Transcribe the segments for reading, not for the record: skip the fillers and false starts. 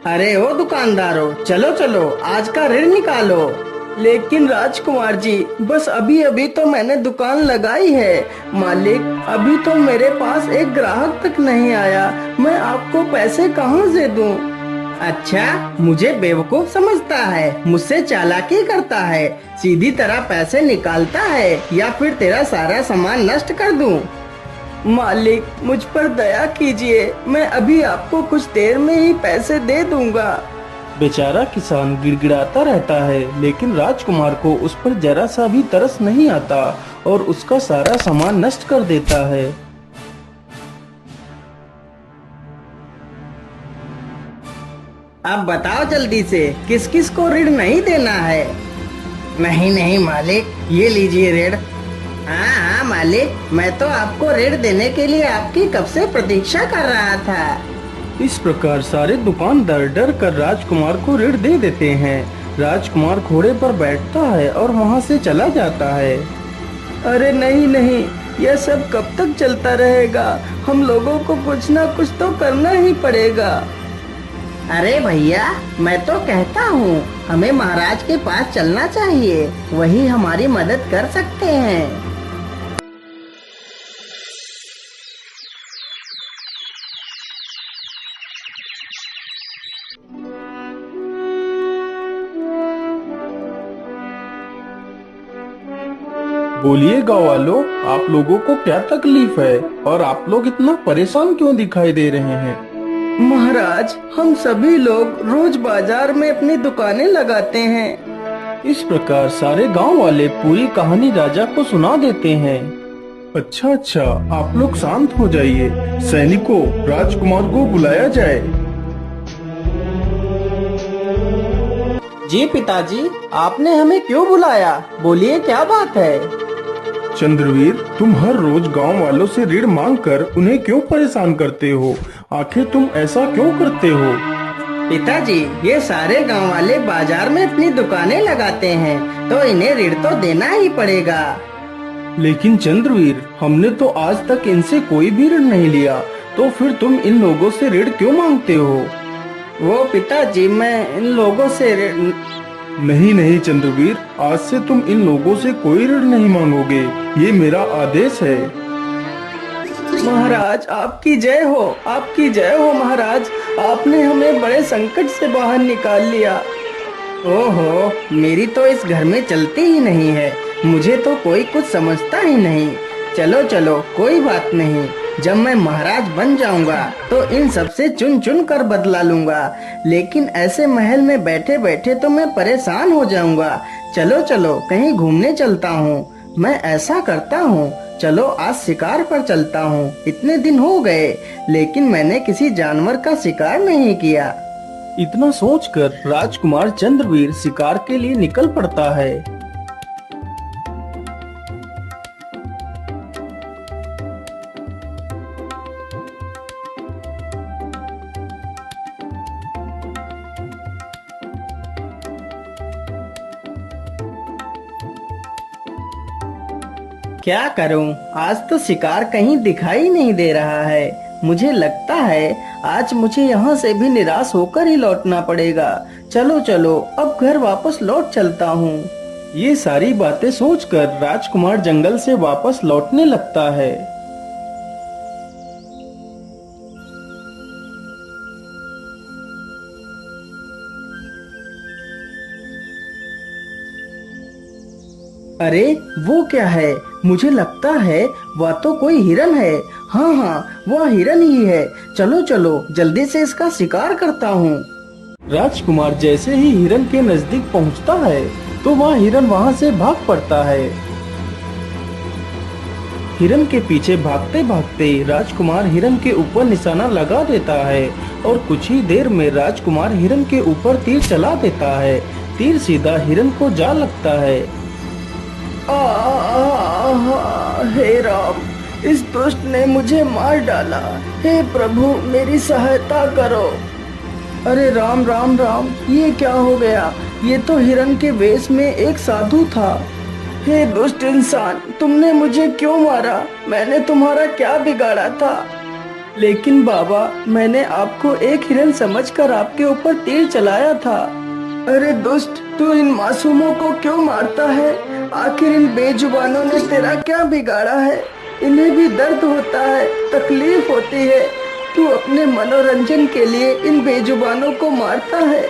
अरे ओ दुकानदारों, चलो चलो आज का ऋण निकालो। लेकिन राजकुमार जी, बस अभी अभी तो मैंने दुकान लगाई है। मालिक, अभी तो मेरे पास एक ग्राहक तक नहीं आया। मैं आपको पैसे कहाँ से दूं? अच्छा, मुझे बेवकूफ समझता है, मुझसे चालाकी करता है, सीधी तरह पैसे निकालता है या फिर तेरा सारा सामान नष्ट कर दूं? मालिक, मुझ पर दया कीजिए, मैं अभी आपको कुछ देर में ही पैसे दे दूंगा। बेचारा किसान गिड़गिड़ाता रहता है, लेकिन राजकुमार को उस पर जरा सा भी तरस नहीं आता और उसका सारा सामान नष्ट कर देता है। अब बताओ जल्दी से, किस किस को ऋण नहीं देना है? नहीं नहीं मालिक, ये लीजिए ऋण। हाँ हाँ मालिक, मैं तो आपको ऋण देने के लिए आपकी कब से प्रतीक्षा कर रहा था। इस प्रकार सारे दुकानदार डर कर राजकुमार को ऋण दे देते हैं। राजकुमार घोड़े पर बैठता है और वहाँ से चला जाता है। अरे नहीं नहीं, यह सब कब तक चलता रहेगा? हम लोगों को कुछ ना कुछ तो करना ही पड़ेगा। अरे भैया, मैं तो कहता हूँ हमें महाराज के पास चलना चाहिए, वही हमारी मदद कर सकते हैं। बोलिए गाँव वालों, आप लोगों को क्या तकलीफ है और आप लोग इतना परेशान क्यों दिखाई दे रहे हैं? महाराज, हम सभी लोग रोज बाजार में अपनी दुकानें लगाते हैं। इस प्रकार सारे गांव वाले पूरी कहानी राजा को सुना देते हैं। अच्छा अच्छा, आप लोग शांत हो जाइए। सैनिकों, राजकुमार को बुलाया जाए। जी पिताजी, आपने हमें क्यों बुलाया? बोलिए, क्या बात है? चंद्रवीर, तुम हर रोज गांव वालों से ऋण मांगकर उन्हें क्यों परेशान करते हो? आखिर तुम ऐसा क्यों करते हो? पिताजी, ये सारे गांव वाले बाजार में अपनी दुकानें लगाते हैं, तो इन्हें ऋण तो देना ही पड़ेगा। लेकिन चंद्रवीर, हमने तो आज तक इनसे कोई भी ऋण नहीं लिया, तो फिर तुम इन लोगों से ऋण क्यों मांगते हो? वो पिताजी, मैं इन लोगों से ऋण नहीं नहीं चंद्रवीर, आज से तुम इन लोगों से कोई ऋण नहीं मांगोगे, ये मेरा आदेश है। महाराज, आपकी जय हो, आपकी जय हो महाराज। आपने हमें बड़े संकट से बाहर निकाल लिया। ओहो, मेरी तो इस घर में चलती ही नहीं है, मुझे तो कोई कुछ समझता ही नहीं। चलो चलो, कोई बात नहीं, जब मैं महाराज बन जाऊंगा तो इन सब से चुन चुन कर बदला लूंगा। लेकिन ऐसे महल में बैठे बैठे तो मैं परेशान हो जाऊंगा। चलो चलो, कहीं घूमने चलता हूँ। मैं ऐसा करता हूँ, चलो आज शिकार पर चलता हूँ। इतने दिन हो गए, लेकिन मैंने किसी जानवर का शिकार नहीं किया। इतना सोचकर राजकुमार चंद्रवीर शिकार के लिए निकल पड़ता है। क्या करूं, आज तो शिकार कहीं दिखाई नहीं दे रहा है। मुझे लगता है आज मुझे यहाँ से भी निराश होकर ही लौटना पड़ेगा। चलो चलो, अब घर वापस लौट चलता हूँ। ये सारी बातें सोचकर राजकुमार जंगल से वापस लौटने लगता है। अरे वो क्या है? मुझे लगता है वह तो कोई हिरन है। हाँ हाँ, वह हिरन ही है। चलो चलो, जल्दी से इसका शिकार करता हूँ। राजकुमार जैसे ही हिरन के नजदीक पहुँचता है तो वह हिरन वहाँ से भाग पड़ता है। हिरन के पीछे भागते भागते राजकुमार हिरन के ऊपर निशाना लगा देता है और कुछ ही देर में राजकुमार हिरन के ऊपर तीर चला देता है। तीर सीधा हिरन को जा लगता है। हे राम, इस दुष्ट ने मुझे मार डाला। हे प्रभु, मेरी सहायता करो। अरे राम राम राम, ये क्या हो गया? ये तो हिरन के वेश में एक साधु था। हे दुष्ट इंसान, तुमने मुझे क्यों मारा? मैंने तुम्हारा क्या बिगाड़ा था? लेकिन बाबा, मैंने आपको एक हिरन समझकर आपके ऊपर तीर चलाया था। अरे दुष्ट, तू इन मासूमों को क्यों मारता है? आखिर इन बेजुबानों ने तेरा क्या बिगाड़ा है? इन्हें भी दर्द होता है, तकलीफ होती है। तू अपने मनोरंजन के लिए इन बेजुबानों को मारता है।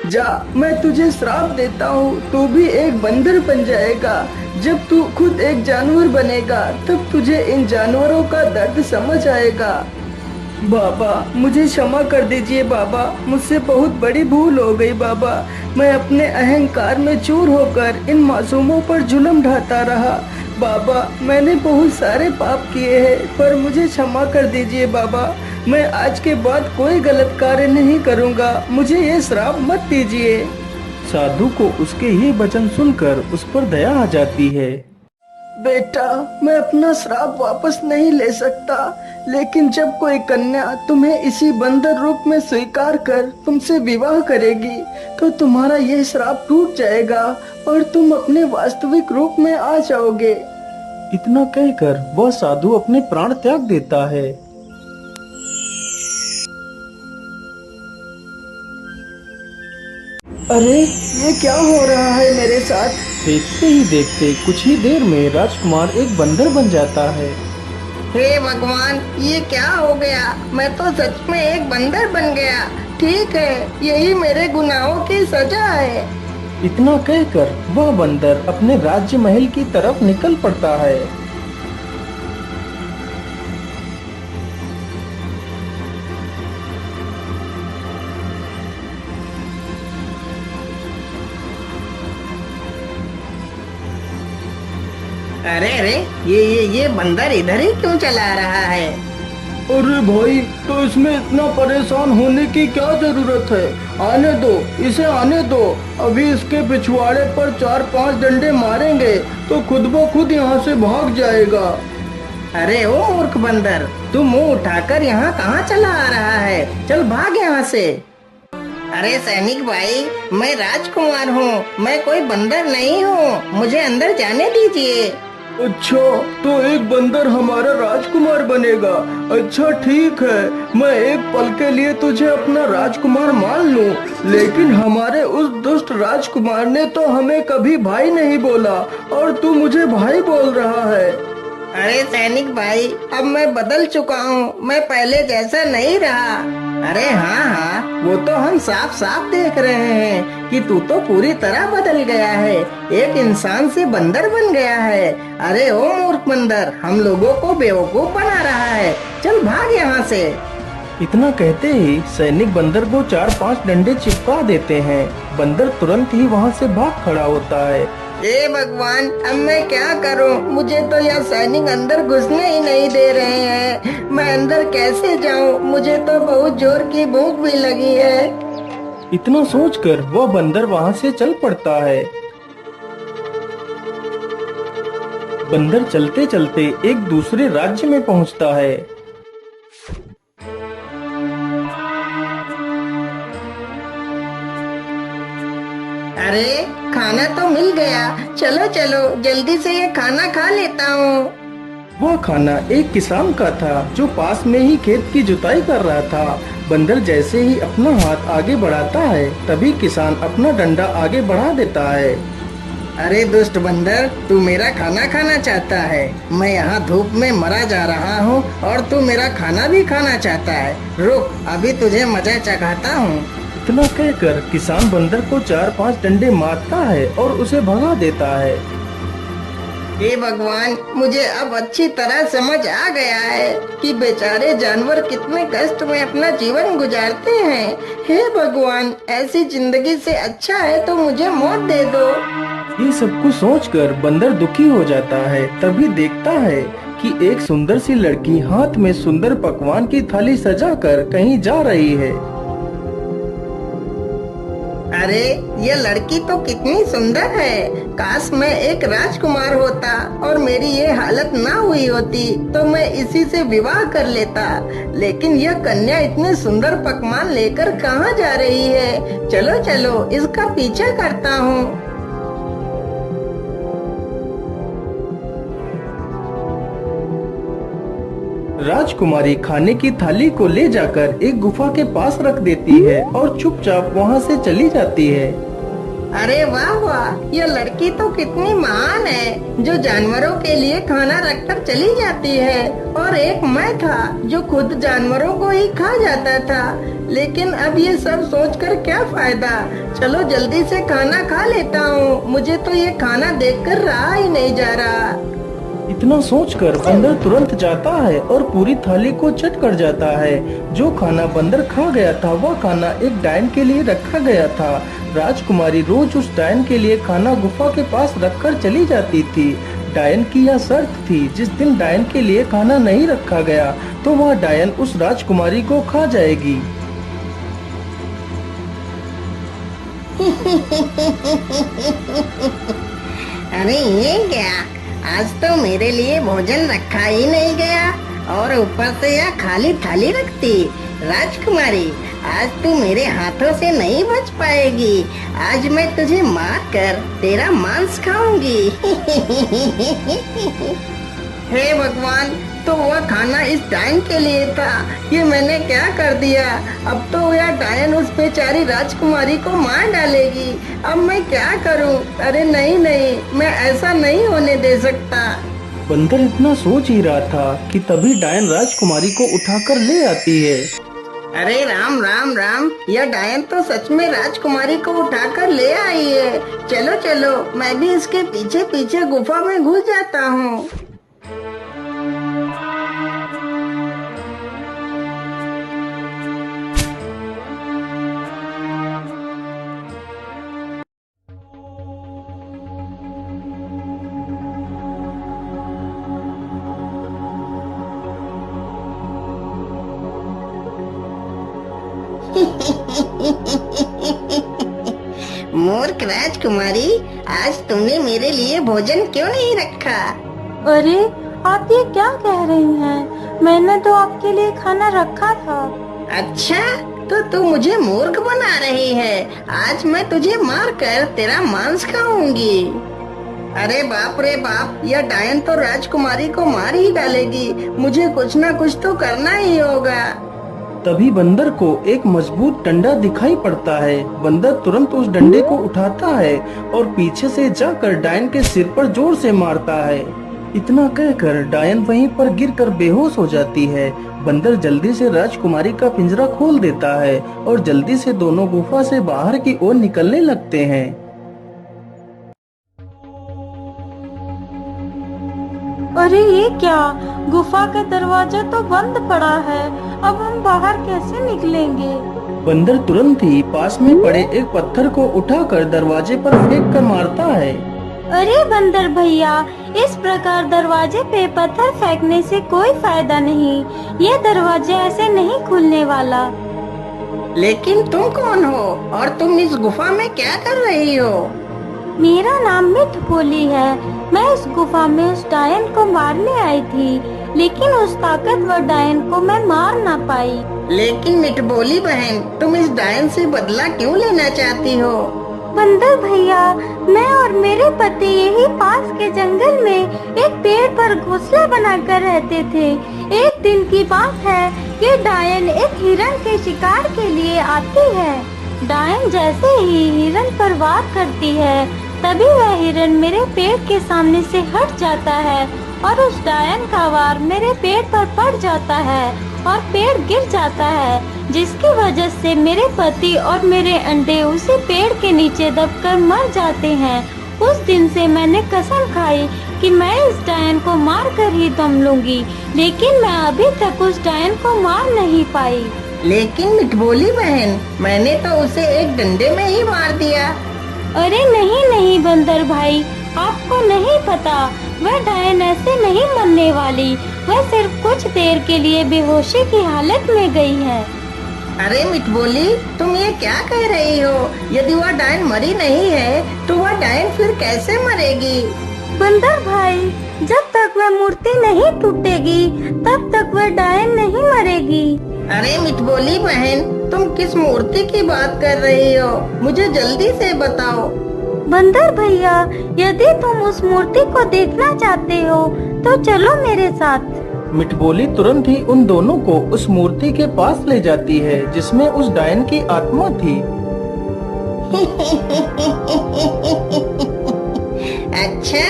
जा, मैं तुझे श्राप देता हूँ, तू भी एक बंदर बन जाएगा। जब तू खुद एक जानवर बनेगा तब तुझे इन जानवरों का दर्द समझ आएगा। बाबा, मुझे क्षमा कर दीजिए बाबा, मुझसे बहुत बड़ी भूल हो गई बाबा। मैं अपने अहंकार में चूर होकर इन मासूमों पर जुल्म ढाता रहा। बाबा, मैंने बहुत सारे पाप किए हैं, पर मुझे क्षमा कर दीजिए बाबा। मैं आज के बाद कोई गलत कार्य नहीं करूँगा, मुझे ये श्राप मत दीजिए। साधु को उसके ये वचन सुनकर उस पर दया आ जाती है। बेटा, मैं अपना श्राप वापस नहीं ले सकता, लेकिन जब कोई कन्या तुम्हें इसी बंदर रूप में स्वीकार कर तुमसे विवाह करेगी तो तुम्हारा यह श्राप टूट जाएगा और तुम अपने वास्तविक रूप में आ जाओगे। इतना कहकर वह साधु अपने प्राण त्याग देता है। अरे, ये क्या हो रहा है मेरे साथ? देखते ही देखते कुछ ही देर में राजकुमार एक बंदर बन जाता है। हे भगवान, ये क्या हो गया? मैं तो सच में एक बंदर बन गया। ठीक है, यही मेरे गुनाहों की सजा है। इतना कहकर वह बंदर अपने राज्य महल की तरफ निकल पड़ता है। अरे अरे, ये बंदर इधर ही क्यों चला रहा है? अरे भाई, तो इसमें इतना परेशान होने की क्या जरूरत है? आने दो, इसे आने दो। अभी इसके पिछवाड़े पर 4-5 डंडे मारेंगे तो खुद ब खुद यहाँ से भाग जाएगा। अरे ओ मूर्ख बंदर, तू मुंह उठाकर यहाँ कहाँ चला आ रहा है? चल भाग यहाँ से। अरे सैनिक भाई, मैं राजकुमार हूँ, मैं कोई बंदर नहीं हूँ, मुझे अंदर जाने दीजिए। अच्छा, तो एक बंदर हमारा राजकुमार बनेगा? अच्छा ठीक है, मैं एक पल के लिए तुझे अपना राजकुमार मान लूं, लेकिन हमारे उस दुष्ट राजकुमार ने तो हमें कभी भाई नहीं बोला और तू मुझे भाई बोल रहा है। अरे सैनिक भाई, अब मैं बदल चुका हूँ, मैं पहले जैसा नहीं रहा। अरे हाँ हाँ, वो तो हम साफ साफ देख रहे हैं कि तू तो पूरी तरह बदल गया है, एक इंसान से बंदर बन गया है। अरे ओ मूर्ख बंदर, हम लोगों को बेवकूफ बना रहा है, चल भाग यहाँ से। इतना कहते ही सैनिक बंदर को 4-5 डंडे चिपका देते हैं। बंदर तुरंत ही वहाँ से भाग खड़ा होता है। हे भगवान, अब मैं क्या करूं? मुझे तो यह सैनिक अंदर घुसने ही नहीं दे रहे हैं। मैं अंदर कैसे जाऊं? मुझे तो बहुत जोर की भूख भी लगी है। इतना सोचकर वह बंदर वहाँ से चल पड़ता है। बंदर चलते चलते एक दूसरे राज्य में पहुँचता है। अरे, खाना तो मिल गया। चलो चलो, जल्दी से ये खाना खा लेता हूँ। वह खाना एक किसान का था जो पास में ही खेत की जुताई कर रहा था। बंदर जैसे ही अपना हाथ आगे बढ़ाता है तभी किसान अपना डंडा आगे बढ़ा देता है। अरे दुष्ट बंदर, तू मेरा खाना खाना चाहता है? मैं यहाँ धूप में मरा जा रहा हूँ और तू मेरा खाना भी खाना चाहता है। रुक, अभी तुझे मजा चखाता हूँ। इतना कहकर किसान बंदर को 4-5 डंडे मारता है और उसे भगा देता है। हे भगवान, मुझे अब अच्छी तरह समझ आ गया है कि बेचारे जानवर कितने कष्ट में अपना जीवन गुजारते हैं। हे भगवान, ऐसी जिंदगी से अच्छा है तो मुझे मौत दे दो। ये सब कुछ सोचकर बंदर दुखी हो जाता है। तभी देखता है कि एक सुंदर सी लड़की हाथ में सुंदर पकवान की थाली सजाकर कहीं जा रही है। अरे, ये लड़की तो कितनी सुंदर है। काश मैं एक राजकुमार होता और मेरी ये हालत ना हुई होती तो मैं इसी से विवाह कर लेता। लेकिन यह कन्या इतने सुंदर पकवान लेकर कहाँ जा रही है? चलो चलो, इसका पीछा करता हूँ। राजकुमारी खाने की थाली को ले जाकर एक गुफा के पास रख देती है और चुपचाप वहाँ से चली जाती है। अरे वाह वाह, ये लड़की तो कितनी महान है जो जानवरों के लिए खाना रखकर चली जाती है। और एक मैं था जो खुद जानवरों को ही खा जाता था। लेकिन अब ये सब सोचकर क्या फायदा। चलो जल्दी से खाना खा लेता हूँ। मुझे तो ये खाना देखकर रहा ही नहीं जा रहा। इतना सोचकर बंदर तुरंत जाता है और पूरी थाली को चट कर जाता है। जो खाना बंदर खा गया था वह खाना एक डायन के लिए रखा गया था। राजकुमारी रोज उस डायन के लिए खाना गुफा के पास रखकर चली जाती थी। डायन की यह शर्त थी, जिस दिन डायन के लिए खाना नहीं रखा गया तो वह डायन उस राजकुमारी को खा जाएगी। अरे ये क्या, आज तो मेरे लिए भोजन रखा ही नहीं गया और ऊपर से यह खाली थाली रखती। राजकुमारी, आज तू मेरे हाथों से नहीं बच पाएगी। आज मैं तुझे मार कर तेरा मांस खाऊंगी। हे भगवान, तो वह खाना इस डायन के लिए था। ये मैंने क्या कर दिया। अब तो यह डायन उस बेचारी राजकुमारी को मार डालेगी। अब मैं क्या करूं। अरे नहीं नहीं, मैं ऐसा नहीं होने दे सकता। बंदर इतना सोच ही रहा था कि तभी डायन राजकुमारी को उठाकर ले आती है। अरे राम राम राम, यह डायन तो सच में राजकुमारी को उठाकर ले आई है। चलो चलो, मैं भी इसके पीछे पीछे गुफा में घुस जाता हूँ। मूर्ख राजकुमारी, आज तुमने मेरे लिए भोजन क्यों नहीं रखा। अरे आप ये क्या कह रही हैं? मैंने तो आपके लिए खाना रखा था। अच्छा, तो तू मुझे मूर्ख बना रही है। आज मैं तुझे मार कर तेरा मांस खाऊंगी। अरे बाप रे बाप, यह डायन तो राजकुमारी को मार ही डालेगी। मुझे कुछ ना कुछ तो करना ही होगा। तभी बंदर को एक मजबूत डंडा दिखाई पड़ता है। बंदर तुरंत उस डंडे को उठाता है और पीछे से जाकर डायन के सिर पर जोर से मारता है। इतना कहकर डायन वहीं पर गिरकर बेहोश हो जाती है। बंदर जल्दी से राजकुमारी का पिंजरा खोल देता है और जल्दी से दोनों गुफा से बाहर की ओर निकलने लगते हैं। अरे ये क्या, गुफा का दरवाजा तो बंद पड़ा है। अब हम बाहर कैसे निकलेंगे? बंदर तुरंत ही पास में पड़े एक पत्थर को उठाकर दरवाजे पर फेंक कर मारता है। अरे बंदर भैया, इस प्रकार दरवाजे पे पत्थर फेंकने से कोई फायदा नहीं। ये दरवाजा ऐसे नहीं खुलने वाला। लेकिन तुम कौन हो और तुम इस गुफा में क्या कर रही हो। मेरा नाम मिठभोली है। मैं इस गुफा में उस डायन को मारने आई थी, लेकिन उस ताकतवर डायन को मैं मार ना पाई। लेकिन मिठभोली बहन, तुम इस डायन से बदला क्यों लेना चाहती हो। बंदर भैया, मैं और मेरे पति यही पास के जंगल में एक पेड़ पर घोंसला बनाकर रहते थे। एक दिन की बात है, ये डायन एक हिरन के शिकार के लिए आती है। डायन जैसे ही हिरन पर वार करती है, तभी वह हिरन मेरे पेड़ के सामने से हट जाता है और उस डायन का वार मेरे पेड़ पर पड़ जाता है और पेड़ गिर जाता है, जिसकी वजह से मेरे पति और मेरे अंडे उसी पेड़ के नीचे दबकर मर जाते हैं। उस दिन से मैंने कसम खाई कि मैं इस डायन को मार कर ही दम लूंगी, लेकिन मैं अभी तक उस डायन को मार नहीं पाई। लेकिन मिठभोली बहन, मैंने तो उसे एक डंडे में ही मार दिया। अरे नहीं नहीं बंदर भाई, आपको नहीं पता, वह डायन ऐसे नहीं मरने वाली। वह सिर्फ कुछ देर के लिए बेहोशी की हालत में गई है। अरे मिठभोली, तुम ये क्या कह रही हो। यदि वह डायन मरी नहीं है तो वह डायन फिर कैसे मरेगी। बंदर भाई, जब तक वह मूर्ति नहीं टूटेगी तब तक वह डायन नहीं मरेगी। अरे मिठभोली बहन, तुम किस मूर्ति की बात कर रही हो, मुझे जल्दी से बताओ। बंदर भैया, यदि तुम उस मूर्ति को देखना चाहते हो तो चलो मेरे साथ। मिठबोली तुरंत ही उन दोनों को उस मूर्ति के पास ले जाती है जिसमें उस डायन की आत्मा थी। अच्छा,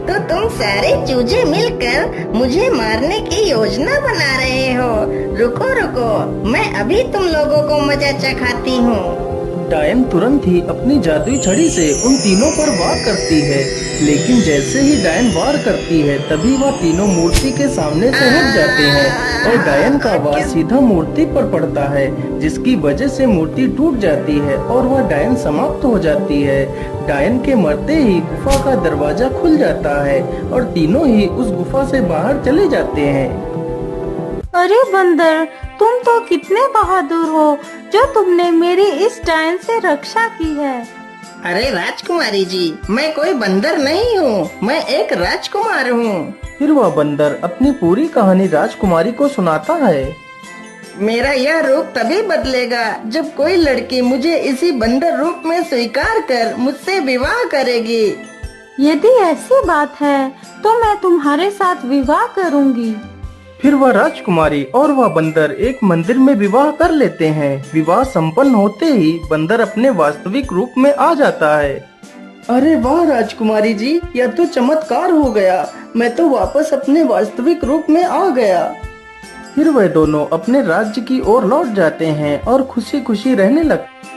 तो तुम सारे चूजे मिलकर मुझे मारने की योजना बना रहे हो। रुको रुको, मैं अभी तुम लोगों को मजा चखाती हूँ। डायन तुरंत ही अपनी जादुई छड़ी से उन तीनों पर वार करती है, लेकिन जैसे ही डायन वार करती है तभी वह तीनों मूर्ति के सामने से हट जाते हैं और डायन का वार सीधा मूर्ति पर पड़ता है, जिसकी वजह से मूर्ति टूट जाती है और वह डायन समाप्त हो जाती है। डायन के मरते ही गुफा का दरवाजा खुल जाता है और तीनों ही उस गुफा से बाहर चले जाते हैं। अरे बंदर, तुम तो कितने बहादुर हो जो तुमने मेरी इस डायन से रक्षा की है। अरे राजकुमारी जी, मैं कोई बंदर नहीं हूँ, मैं एक राजकुमार हूँ। फिर वह बंदर अपनी पूरी कहानी राजकुमारी को सुनाता है। मेरा यह रूप तभी बदलेगा जब कोई लड़की मुझे इसी बंदर रूप में स्वीकार कर मुझसे विवाह करेगी। यदि ऐसी बात है तो मैं तुम्हारे साथ विवाह करूंगी। फिर वह राजकुमारी और वह बंदर एक मंदिर में विवाह कर लेते हैं। विवाह संपन्न होते ही बंदर अपने वास्तविक रूप में आ जाता है। अरे वाह राजकुमारी जी, यह तो चमत्कार हो गया। मैं तो वापस अपने वास्तविक रूप में आ गया। फिर वह दोनों अपने राज्य की ओर लौट जाते हैं और खुशी खुशी रहने लगते।